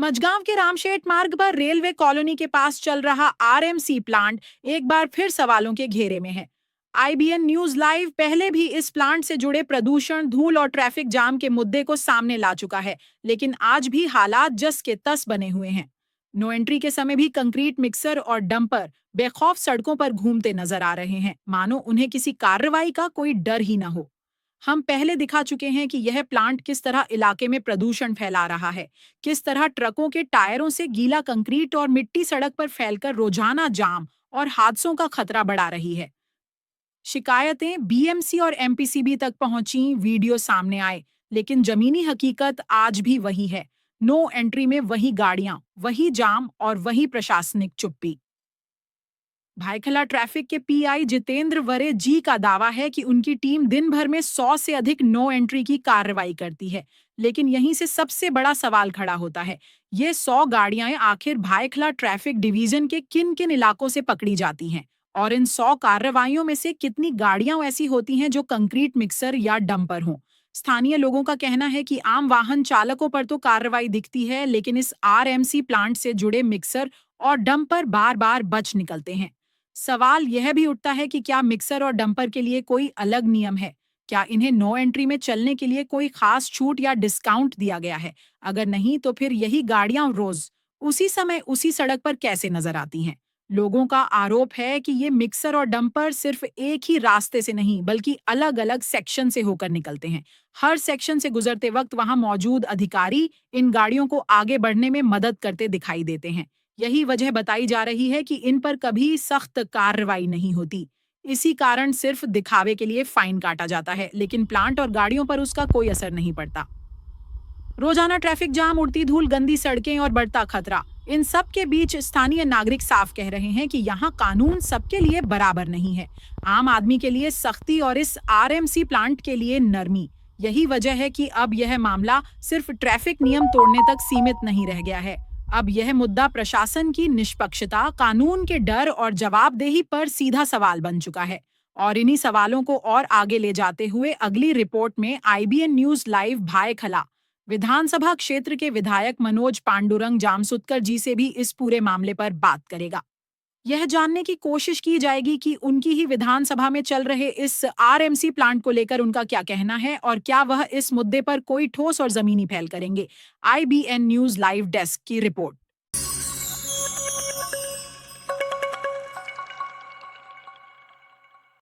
मझगांव के रामशेठ मार्ग पर रेलवे कॉलोनी के पास चल रहा आरएमसी प्लांट एक बार फिर सवालों के घेरे में है। आईबीएन न्यूज लाइव पहले भी इस प्लांट से जुड़े प्रदूषण, धूल और ट्रैफिक जाम के मुद्दे को सामने ला चुका है, लेकिन आज भी हालात जस के तस बने हुए हैं। नो एंट्री के समय भी कंक्रीट मिक्सर और डंपर बेखौफ सड़कों पर घूमते नजर आ रहे हैं, मानो उन्हें किसी कार्रवाई का कोई डर ही ना हो। हम पहले दिखा चुके हैं कि यह प्लांट किस तरह इलाके में प्रदूषण फैला रहा है, किस तरह ट्रकों के टायरों से गीला कंक्रीट और मिट्टी सड़क पर फैलकर रोजाना जाम और हादसों का खतरा बढ़ा रही है। शिकायतें बीएमसी और एमपीसीबी तक पहुंची, वीडियो सामने आए, लेकिन जमीनी हकीकत आज भी वही है। नो एंट्री में वही गाड़ियां, वही जाम और वही प्रशासनिक चुप्पी। भायखला ट्रैफिक के पीआई जितेंद्र वरे जी का दावा है कि उनकी टीम दिन भर में 100 से अधिक नो एंट्री की कार्रवाई करती है, लेकिन यहीं से सबसे बड़ा सवाल खड़ा होता है। ये 100 गाड़ियां आखिर भायखला ट्रैफिक डिवीजन के किन किन इलाकों से पकड़ी जाती हैं, और इन 100 कार्रवाइयों में से कितनी गाड़ियां ऐसी होती हैं जो कंक्रीट मिक्सर या डंपर हों। स्थानीय लोगों का कहना है कि आम वाहन चालकों पर तो कार्रवाई दिखती है, लेकिन इस आरएमसी प्लांट से जुड़े मिक्सर और डंपर बार बार बच निकलते हैं। सवाल यह भी उठता है कि क्या मिक्सर और डंपर के लिए कोई अलग नियम है? क्या इन्हें नो एंट्री में चलने के लिए कोई खास छूट या डिस्काउंट दिया गया है? अगर नहीं, तो फिर यही गाड़ियां रोज उसी समय उसी सड़क पर कैसे नजर आती हैं? लोगों का आरोप है कि ये मिक्सर और डंपर सिर्फ एक ही रास्ते से नहीं, बल्कि अलग-अलग सेक्शन से होकर निकलते हैं। हर सेक्शन से गुजरते वक्त वहां मौजूद अधिकारी इन गाड़ियों को आगे बढ़ने में मदद करते दिखाई देते हैं। यही वजह बताई जा रही है कि इन पर कभी सख्त कार्रवाई नहीं होती। इसी कारण सिर्फ दिखावे के लिए फाइन काटा जाता है, लेकिन प्लांट और गाड़ियों पर उसका कोई असर नहीं पड़ता। रोजाना ट्रैफिक जाम, उड़ती धूल, गंदी सड़कें और बढ़ता खतरा, इन सब के बीच स्थानीय नागरिक साफ कह रहे हैं कि यहाँ कानून सबके लिए बराबर नहीं है। आम आदमी के लिए सख्ती और इस आरएमसी प्लांट के लिए नरमी। यही वजह है कि अब यह मामला सिर्फ ट्रैफिक नियम तोड़ने तक सीमित नहीं रह गया है। अब यह मुद्दा प्रशासन की निष्पक्षता, कानून के डर और जवाबदेही पर सीधा सवाल बन चुका है। और इन्हीं सवालों को और आगे ले जाते हुए अगली रिपोर्ट में आईबीएन न्यूज लाइव भायखला विधानसभा क्षेत्र के विधायक मनोज पांडुरंग जामसुदकर जी से भी इस पूरे मामले पर बात करेगा। यह जानने की कोशिश की जाएगी कि उनकी ही विधानसभा में चल रहे इस आरएमसी प्लांट को लेकर उनका क्या कहना है और क्या वह इस मुद्दे पर कोई ठोस और जमीनी पहल करेंगे। आईबीएन न्यूज लाइव डेस्क की रिपोर्ट।